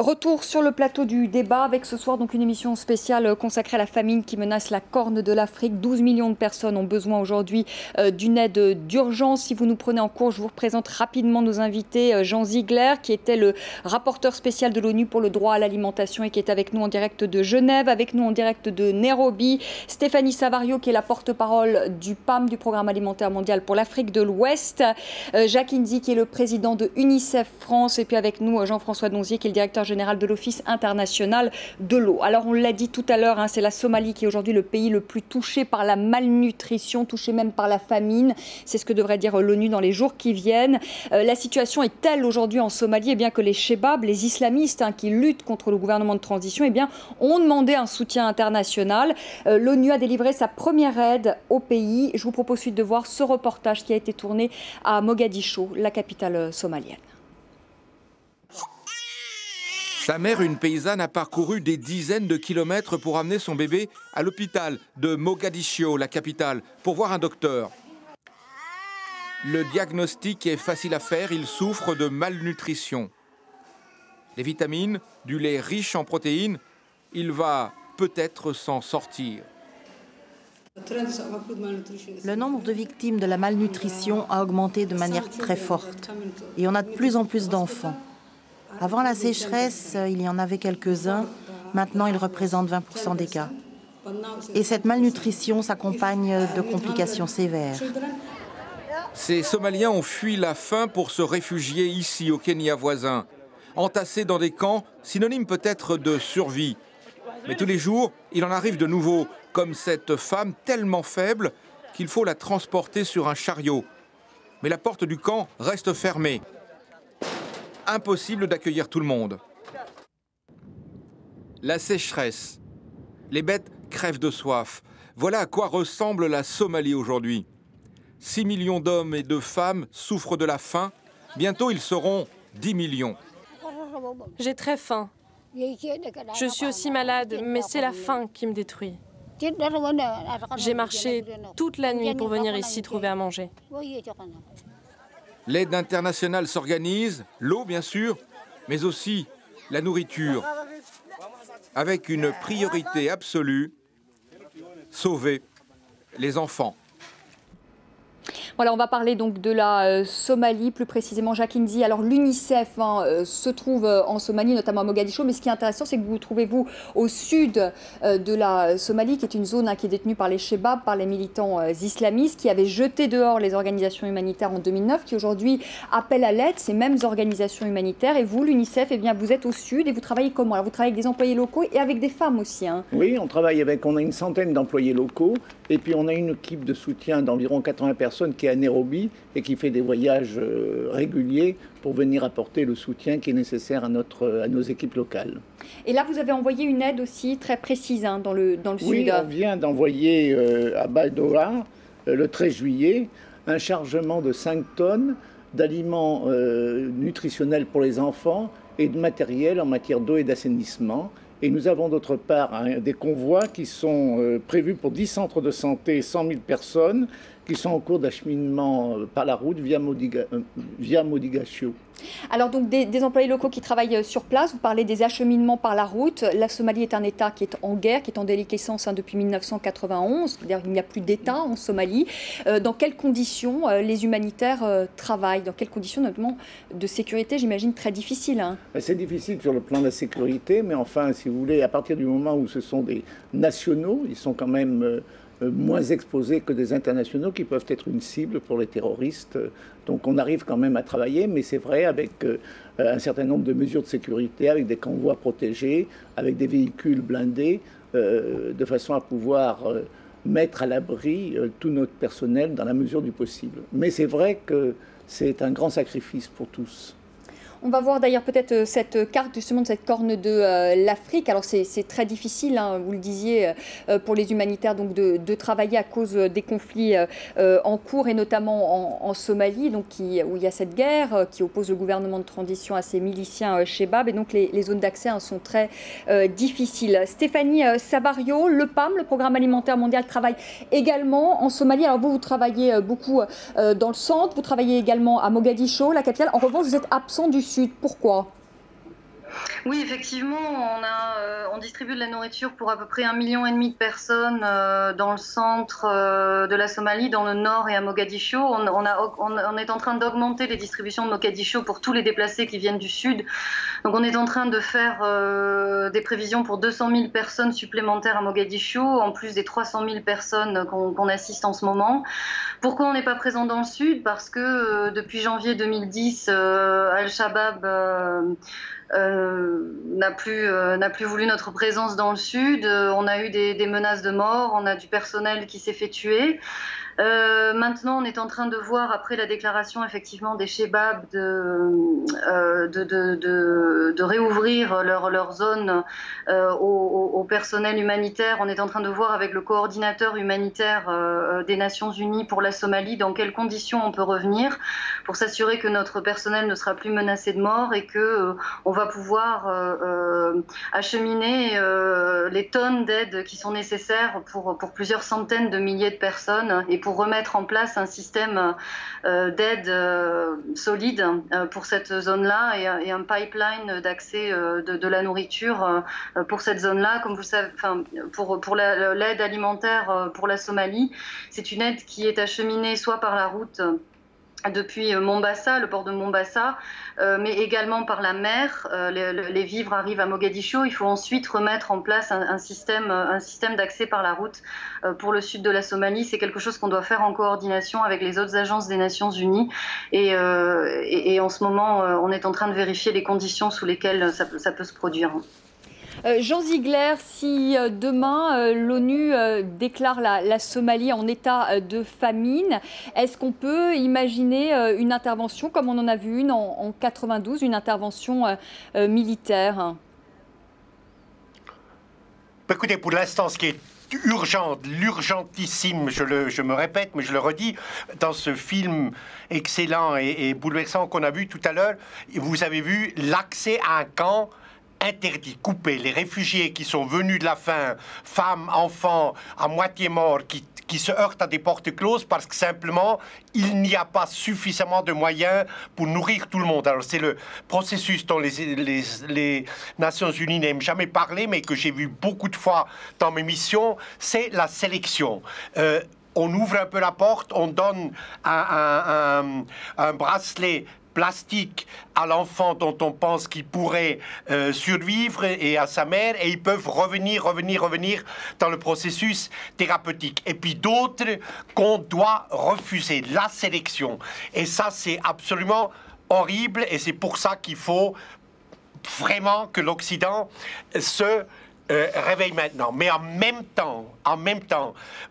Retour sur le plateau du débat avec ce soir donc une émission spéciale consacrée à la famine qui menace la corne de l'Afrique. 12 millions de personnes ont besoin aujourd'hui d'une aide d'urgence. Si vous nous prenez en cours, je vous représente rapidement nos invités. Jean Ziegler, qui était le rapporteur spécial de l'ONU pour le droit à l'alimentation et qui est avec nous en direct de Genève, avec nous en direct de Nairobi. Stéphanie Savario, qui est la porte-parole du PAM, du Programme alimentaire mondial pour l'Afrique de l'Ouest. Jacques Indy, qui est le président de UNICEF France. Et puis avec nous, Jean-François Donzier, qui est le directeur général de l'Office international de l'eau. Alors on l'a dit tout à l'heure, c'est la Somalie qui est aujourd'hui le pays le plus touché par la malnutrition, touché même par la famine. C'est ce que devrait dire l'ONU dans les jours qui viennent. La situation est telle aujourd'hui en Somalie bien que les Chebabs, les islamistes qui luttent contre le gouvernement de transition, ont demandé un soutien international. L'ONU a délivré sa première aide au pays. Je vous propose ensuite de voir ce reportage qui a été tourné à Mogadiscio, la capitale somalienne. Sa mère, une paysanne, a parcouru des dizaines de kilomètres pour amener son bébé à l'hôpital de Mogadiscio, la capitale, pour voir un docteur. Le diagnostic est facile à faire, il souffre de malnutrition. Les vitamines, du lait riche en protéines, il va peut-être s'en sortir. Le nombre de victimes de la malnutrition a augmenté de manière très forte et on a de plus en plus d'enfants. Avant la sécheresse, il y en avait quelques-uns. Maintenant, ils représentent 20% des cas. Et cette malnutrition s'accompagne de complications sévères. Ces Somaliens ont fui la faim pour se réfugier ici, au Kenya voisin. Entassés dans des camps, synonyme peut-être de survie. Mais tous les jours, il en arrive de nouveau, comme cette femme tellement faible qu'il faut la transporter sur un chariot. Mais la porte du camp reste fermée. Impossible d'accueillir tout le monde. La sécheresse. Les bêtes crèvent de soif. Voilà à quoi ressemble la Somalie aujourd'hui. 6 millions d'hommes et de femmes souffrent de la faim. Bientôt, ils seront 10 millions. J'ai très faim. Je suis aussi malade, mais c'est la faim qui me détruit. J'ai marché toute la nuit pour venir ici trouver à manger. L'aide internationale s'organise, l'eau bien sûr, mais aussi la nourriture, avec une priorité absolue, sauver les enfants. Voilà, on va parler donc de la Somalie, plus précisément Jacques Indy. Alors l'UNICEF se trouve en Somalie, notamment à Mogadiscio, mais ce qui est intéressant, c'est que vous vous trouvez au sud de la Somalie, qui est une zone qui est détenue par les Chebabs, par les militants islamistes, qui avaient jeté dehors les organisations humanitaires en 2009, qui aujourd'hui appellent à l'aide ces mêmes organisations humanitaires. Et vous, l'UNICEF, vous êtes au sud et vous travaillez comment? Alors vous travaillez avec des employés locaux et avec des femmes aussi. Oui, on a une centaine d'employés locaux et puis on a une équipe de soutien d'environ 80 personnes qui est à Nairobi et qui fait des voyages réguliers pour venir apporter le soutien qui est nécessaire à nos équipes locales. Et là, vous avez envoyé une aide aussi très précise dans le sud. Oui, on vient d'envoyer à Baidoa, le 13 juillet, un chargement de 5 tonnes d'aliments nutritionnels pour les enfants et de matériel en matière d'eau et d'assainissement. Et nous avons d'autre part des convois qui sont prévus pour 10 centres de santé et 100 000 personnes qui sont en cours d'acheminement par la route via Mogadiscio. Alors donc des employés locaux qui travaillent sur place, vous parlez des acheminements par la route. La Somalie est un État qui est en guerre, qui est en déliquescence depuis 1991, c'est-à-dire qu'il n'y a plus d'État en Somalie. Dans quelles conditions les humanitaires travaillent? Dans quelles conditions notamment de sécurité, j'imagine très difficiles? C'est difficile sur le plan de la sécurité, mais enfin, si vous voulez, à partir du moment où ce sont des nationaux, ils sont quand même moins exposés que des internationaux qui peuvent être une cible pour les terroristes. Donc on arrive quand même à travailler, mais c'est vrai avec un certain nombre de mesures de sécurité, avec des convois protégés, avec des véhicules blindés, de façon à pouvoir mettre à l'abri tout notre personnel dans la mesure du possible. Mais c'est vrai que c'est un grand sacrifice pour tous. On va voir d'ailleurs peut-être cette carte justement de cette corne de l'Afrique. Alors c'est très difficile, vous le disiez, pour les humanitaires donc de travailler à cause des conflits en cours et notamment en Somalie, donc où il y a cette guerre qui oppose le gouvernement de transition à ces miliciens Chebab, et donc les zones d'accès sont très difficiles. Stéphanie Savario, le PAM, le Programme alimentaire mondial, travaille également en Somalie. Alors vous travaillez beaucoup dans le centre, vous travaillez également à Mogadiscio, la capitale. En revanche, vous êtes absent du sud. Pourquoi? Oui, effectivement, on distribue de la nourriture pour à peu près 1,5 million de personnes dans le centre de la Somalie, dans le nord et à Mogadiscio. On est en train d'augmenter les distributions de Mogadiscio pour tous les déplacés qui viennent du sud. Donc on est en train de faire des prévisions pour 200 000 personnes supplémentaires à Mogadiscio, en plus des 300 000 personnes qu'on assiste en ce moment. Pourquoi on n'est pas présent dans le sud? Parce que depuis janvier 2010, Al-Shabaab n'a plus voulu notre présence dans le sud. On a eu des menaces de mort, on a du personnel qui s'est fait tuer. Maintenant, on est en train de voir, après la déclaration effectivement des Chebab de réouvrir leur zone au personnel humanitaire. On est en train de voir avec le coordinateur humanitaire des Nations Unies pour la Somalie dans quelles conditions on peut revenir pour s'assurer que notre personnel ne sera plus menacé de mort et que on va pouvoir acheminer les tonnes d'aide qui sont nécessaires pour plusieurs centaines de milliers de personnes et pour remettre en place un système d'aide solide pour cette zone-là et un pipeline d'accès de la nourriture pour cette zone-là. Comme vous le savez, pour l'aide alimentaire pour la Somalie, c'est une aide qui est acheminée soit par la route depuis Mombasa, le port de Mombasa, mais également par la mer. Les vivres arrivent à Mogadiscio. Il faut ensuite remettre en place un système d'accès par la route pour le sud de la Somalie. C'est quelque chose qu'on doit faire en coordination avec les autres agences des Nations Unies. Et en ce moment, on est en train de vérifier les conditions sous lesquelles ça peut se produire. Jean Ziegler, si demain l'ONU déclare la Somalie en état de famine, est-ce qu'on peut imaginer une intervention comme on en a vu une en 92, une intervention militaire? Écoutez, pour l'instant, ce qui est urgent, l'urgentissime, je me répète, mais je le redis, dans ce film excellent et bouleversant qu'on a vu tout à l'heure, vous avez vu l'accès à un camp interdit, coupé. Les réfugiés qui sont venus de la faim, femmes, enfants, à moitié morts, qui se heurtent à des portes closes parce que simplement, il n'y a pas suffisamment de moyens pour nourrir tout le monde. Alors c'est le processus dont les Nations Unies n'aiment jamais parler, mais que j'ai vu beaucoup de fois dans mes missions, c'est la sélection. On ouvre un peu la porte, on donne un bracelet plastique à l'enfant dont on pense qu'il pourrait survivre et à sa mère, et ils peuvent revenir dans le processus thérapeutique. Et puis d'autres qu'on doit refuser, la sélection. Et ça, c'est absolument horrible, et c'est pour ça qu'il faut vraiment que l'Occident se réveille maintenant. Mais en même temps,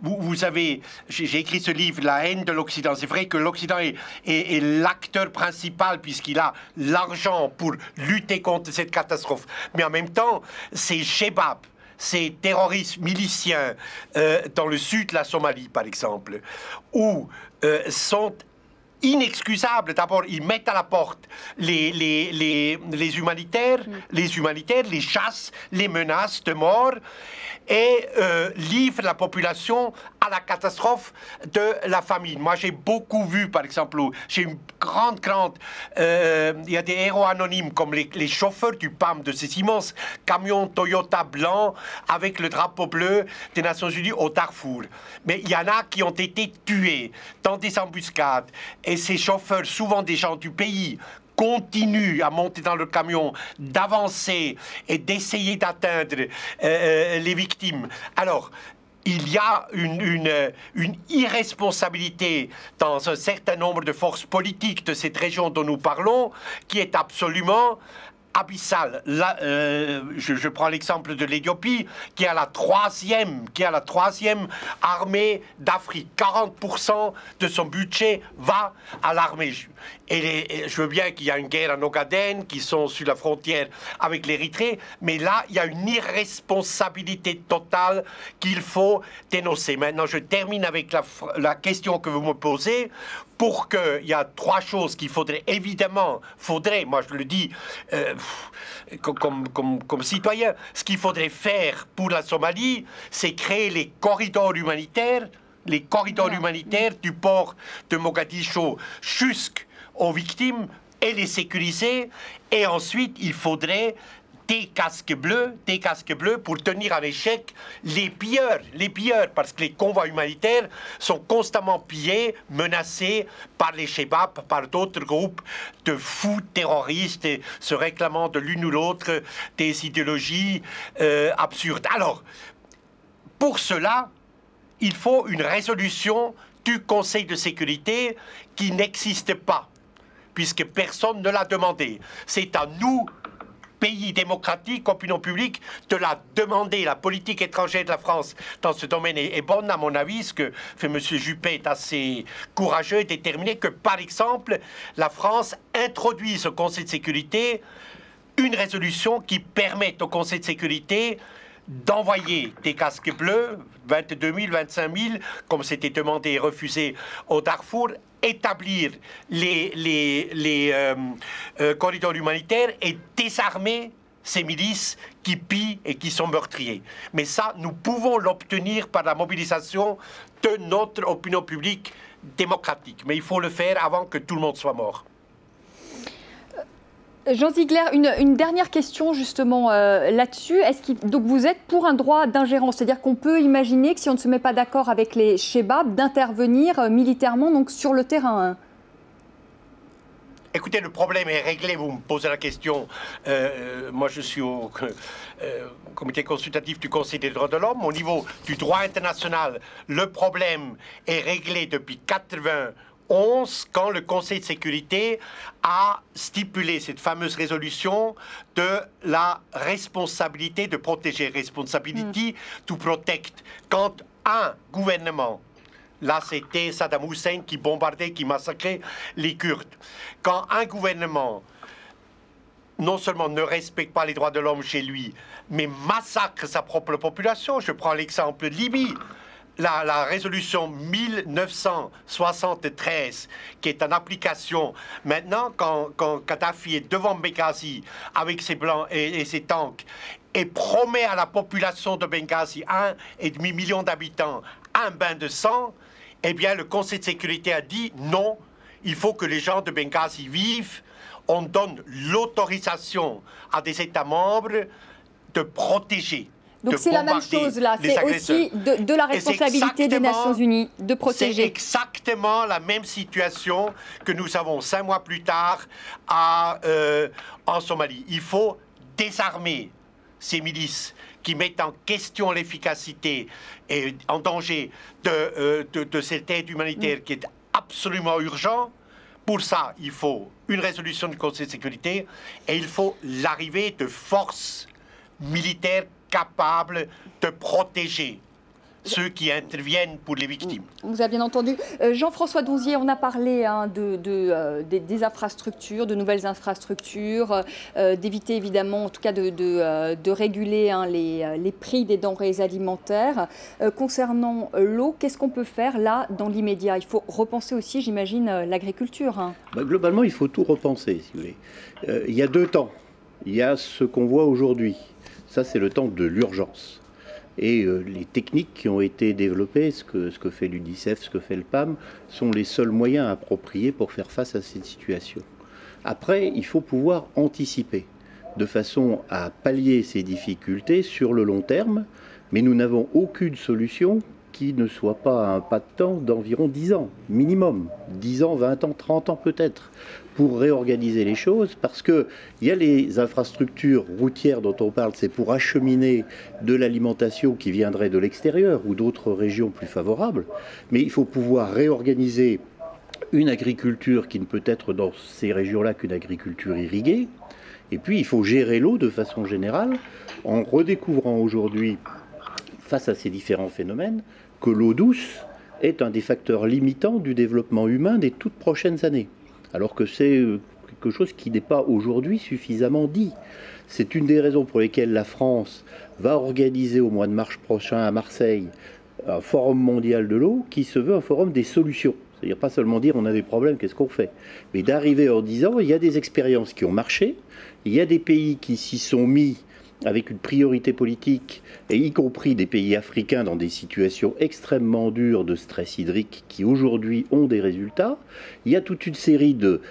vous avez, j'ai écrit ce livre, La haine de l'Occident. C'est vrai que l'Occident est l'acteur principal puisqu'il a l'argent pour lutter contre cette catastrophe. Mais en même temps, c'est Chebab, ces terroristes miliciens dans le sud de la Somalie, par exemple, où sont inexcusable. D'abord, ils mettent à la porte les humanitaires, les chassent, les menacent de mort et livrent la population à la catastrophe de la famine. Moi, j'ai beaucoup vu, par exemple, j'ai une grande... il y a des héros anonymes comme les chauffeurs du PAM, de ces immenses camions Toyota blancs avec le drapeau bleu des Nations Unies au Darfour. Mais il y en a qui ont été tués dans des embuscades. Et ces chauffeurs, souvent des gens du pays, continuent à monter dans le camion, d'avancer et d'essayer d'atteindre les victimes. Alors, il y a une irresponsabilité dans un certain nombre de forces politiques de cette région dont nous parlons, qui est absolument abyssale. Là, je prends l'exemple de l'Éthiopie, qui a la troisième armée d'Afrique. 40% de son budget va à l'armée. Et je veux bien qu'il y a une guerre en Ogaden, qui sont sur la frontière avec l'Érythrée, mais là, il y a une irresponsabilité totale qu'il faut dénoncer. Maintenant, je termine avec la question que vous me posez. Pour qu'il y a trois choses qu'il faudrait, évidemment, moi je le dis comme citoyen, ce qu'il faudrait faire pour la Somalie, c'est créer les corridors humanitaires du port de Mogadiscio jusqu'aux victimes et les sécuriser. Et ensuite, il faudrait des casques bleus pour tenir en échec les pilleurs, parce que les convois humanitaires sont constamment pillés, menacés par les Chebab, par d'autres groupes de fous terroristes se réclamant de l'une ou l'autre des idéologies absurdes. Alors, pour cela, il faut une résolution du Conseil de sécurité qui n'existe pas, puisque personne ne l'a demandé. C'est à nous, pays démocratique, opinion publique, de la demander. La politique étrangère de la France dans ce domaine est bonne, à mon avis. Ce que fait M. Juppé est assez courageux et déterminé, que par exemple, la France introduise au Conseil de sécurité une résolution qui permette au Conseil de sécurité d'envoyer des casques bleus, 22 000, 25 000, comme c'était demandé et refusé au Darfour, établir les corridors humanitaires et désarmer ces milices qui pillent et qui sont meurtriers. Mais ça, nous pouvons l'obtenir par la mobilisation de notre opinion publique démocratique. Mais il faut le faire avant que tout le monde soit mort. Jean Ziegler, une dernière question justement là-dessus. Donc vous êtes pour un droit d'ingérence, c'est-à-dire qu'on peut imaginer que si on ne se met pas d'accord avec les Chebab, d'intervenir militairement donc sur le terrain, hein. Écoutez, le problème est réglé, vous me posez la question. Moi, je suis au comité consultatif du Conseil des droits de l'homme. Au niveau du droit international, le problème est réglé depuis 1991, quand le Conseil de sécurité a stipulé cette fameuse résolution de la responsabilité de protéger, responsibility to protect. Quand un gouvernement, là c'était Saddam Hussein qui bombardait, qui massacrait les Kurdes, quand un gouvernement non seulement ne respecte pas les droits de l'homme chez lui, mais massacre sa propre population, je prends l'exemple de Libye, la résolution 1973, qui est en application maintenant, quand Kadhafi est devant Benghazi avec ses blancs et ses tanks, et promet à la population de Benghazi, 1,5 million d'habitants, un bain de sang, eh bien le Conseil de sécurité a dit non, il faut que les gens de Benghazi vivent. On donne l'autorisation à des États membres de protéger. Donc c'est la même chose là, c'est aussi de la responsabilité des Nations Unies de protéger. C'est exactement la même situation que nous avons 5 mois plus tard en Somalie. Il faut désarmer ces milices qui mettent en question l'efficacité et en danger de cette aide humanitaire qui est absolument urgent. Pour ça, il faut une résolution du Conseil de sécurité et il faut l'arrivée de forces militaires capables de protéger ceux qui interviennent pour les victimes. Vous avez bien entendu. Jean-François Donzier, on a parlé des infrastructures, de nouvelles infrastructures, d'éviter évidemment, en tout cas de réguler les prix des denrées alimentaires. Concernant l'eau, qu'est-ce qu'on peut faire là dans l'immédiat? Il faut repenser aussi, j'imagine, l'agriculture, hein. Globalement, il faut tout repenser, si vous voulez. Il y a 2 temps. Il y a ce qu'on voit aujourd'hui. Ça, c'est le temps de l'urgence. Et les techniques qui ont été développées, ce que fait l'UNICEF, ce que fait le PAM, sont les seuls moyens appropriés pour faire face à cette situation. Après, il faut pouvoir anticiper, de façon à pallier ces difficultés sur le long terme, mais nous n'avons aucune solution qui ne soit pas un pas de temps d'environ 10 ans, minimum, 10 ans, 20 ans, 30 ans peut-être, pour réorganiser les choses, parce qu'il y a les infrastructures routières dont on parle, c'est pour acheminer de l'alimentation qui viendrait de l'extérieur ou d'autres régions plus favorables, mais il faut pouvoir réorganiser une agriculture qui ne peut être dans ces régions-là qu'une agriculture irriguée, et puis il faut gérer l'eau de façon générale, en redécouvrant aujourd'hui, face à ces différents phénomènes, que l'eau douce est un des facteurs limitants du développement humain des toutes prochaines années. Alors que c'est quelque chose qui n'est pas aujourd'hui suffisamment dit. C'est une des raisons pour lesquelles la France va organiser au mois de mars prochain à Marseille un forum mondial de l'eau qui se veut un forum des solutions. C'est-à-dire pas seulement dire on a des problèmes, qu'est-ce qu'on fait? Mais d'arriver en disant il y a des expériences qui ont marché, il y a des pays qui s'y sont mis avec une priorité politique, et y compris des pays africains dans des situations extrêmement dures de stress hydrique qui aujourd'hui ont des résultats. Il y a toute une série de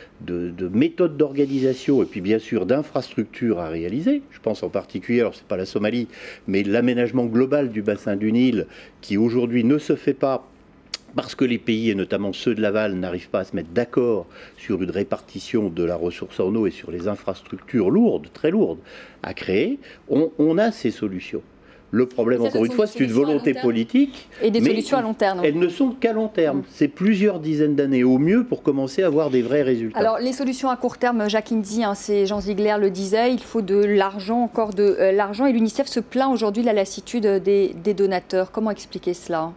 méthodes d'organisation et puis bien sûr d'infrastructures à réaliser. Je pense en particulier, alors c'est pas la Somalie, mais l'aménagement global du bassin du Nil qui aujourd'hui ne se fait pas parce que les pays, et notamment ceux de l'aval, n'arrivent pas à se mettre d'accord sur une répartition de la ressource en eau et sur les infrastructures lourdes, très lourdes, à créer, on a ces solutions. Le problème, encore une fois, c'est une volonté politique. Et des solutions à long terme. Elles ne sont qu'à long terme. C'est plusieurs dizaines d'années au mieux pour commencer à avoir des vrais résultats. Alors, les solutions à court terme, Jacques Indy, c'est Jean Ziegler le disait, il faut de l'argent, encore de l'argent. Et l'UNICEF se plaint aujourd'hui de la lassitude des donateurs. Comment expliquer cela ?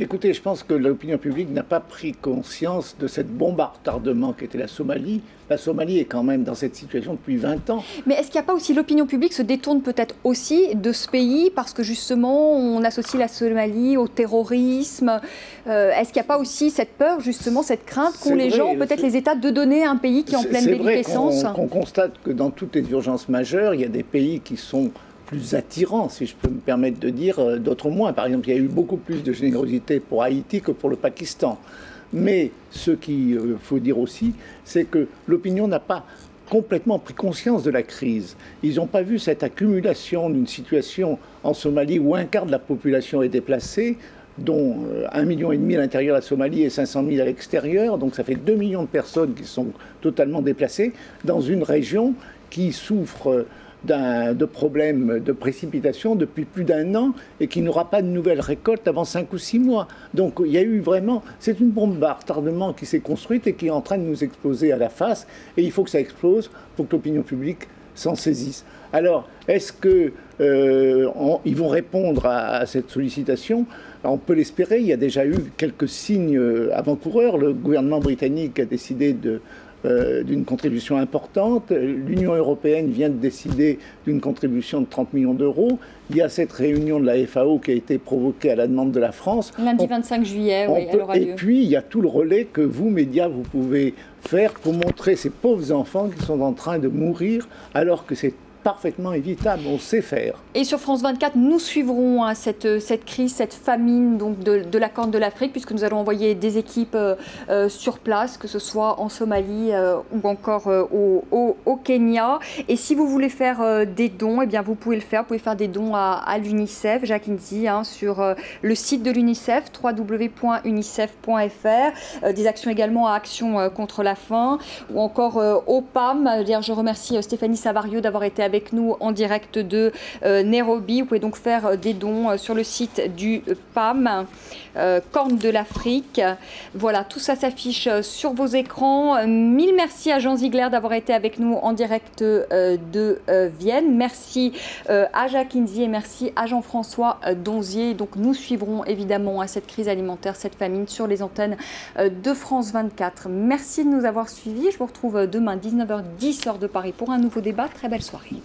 Écoutez, je pense que l'opinion publique n'a pas pris conscience de cette bombe à retardement qu'était la Somalie. La Somalie est quand même dans cette situation depuis 20 ans. Mais est-ce qu'il n'y a pas aussi, l'opinion publique se détourne peut-être aussi de ce pays parce que justement on associe la Somalie au terrorisme. Est-ce qu'il n'y a pas aussi cette peur, justement, cette crainte qu'ont les gens, peut-être les États, de donner un pays qui est en pleine déliquescence ? C'est vrai qu'on constate que dans toutes les urgences majeures, il y a des pays qui sont plus attirants, si je peux me permettre de dire, d'autres moins. Par exemple, il y a eu beaucoup plus de générosité pour Haïti que pour le Pakistan. Mais ce qu'il faut dire aussi, c'est que l'opinion n'a pas complètement pris conscience de la crise. Ils n'ont pas vu cette accumulation d'une situation en Somalie où un quart de la population est déplacée, dont 1,5 million à l'intérieur de la Somalie et 500 000 à l'extérieur. Donc ça fait 2 millions de personnes qui sont totalement déplacées dans une région qui souffre de problèmes de précipitation depuis plus d'1 an et qui n'aura pas de nouvelles récoltes avant 5 ou 6 mois. Donc il y a eu vraiment, c'est une bombe à retardement qui s'est construite et qui est en train de nous exploser à la face, et il faut que ça explose pour que l'opinion publique s'en saisisse. Alors, est-ce qu'ils vont répondre à cette sollicitation ? Alors, on peut l'espérer, il y a déjà eu quelques signes avant-coureurs. Le gouvernement britannique a décidé d'une contribution importante. L'Union européenne vient de décider d'une contribution de 30 millions d'euros. Il y a cette réunion de la FAO qui a été provoquée à la demande de la France. Lundi 25 juillet, oui, elle aura lieu. Et puis, il y a tout le relais que vous, médias, vous pouvez faire pour montrer ces pauvres enfants qui sont en train de mourir alors que c'est parfaitement évitable, on sait faire. Et sur France 24, nous suivrons cette crise, cette famine donc de la Corne de l'Afrique, puisque nous allons envoyer des équipes sur place, que ce soit en Somalie ou encore au Kenya. Et si vous voulez faire des dons, eh bien vous pouvez le faire. Vous pouvez faire des dons à l'UNICEF, Jacques Indy, sur le site de l'UNICEF, www.unicef.fr. Des actions également à Action contre la faim, ou encore au PAM. Je remercie Stéphanie Savario d'avoir été avec nous en direct de Nairobi. Vous pouvez donc faire des dons sur le site du PAM, Corne de l'Afrique. Voilà, tout ça s'affiche sur vos écrans. Mille merci à Jean Ziegler d'avoir été avec nous en direct de Vienne. Merci à Jacques Indy et merci à Jean-François Donzier. Donc nous suivrons évidemment cette crise alimentaire, cette famine sur les antennes de France 24. Merci de nous avoir suivis. Je vous retrouve demain 19h10 heure de Paris pour un nouveau débat. Très belle soirée.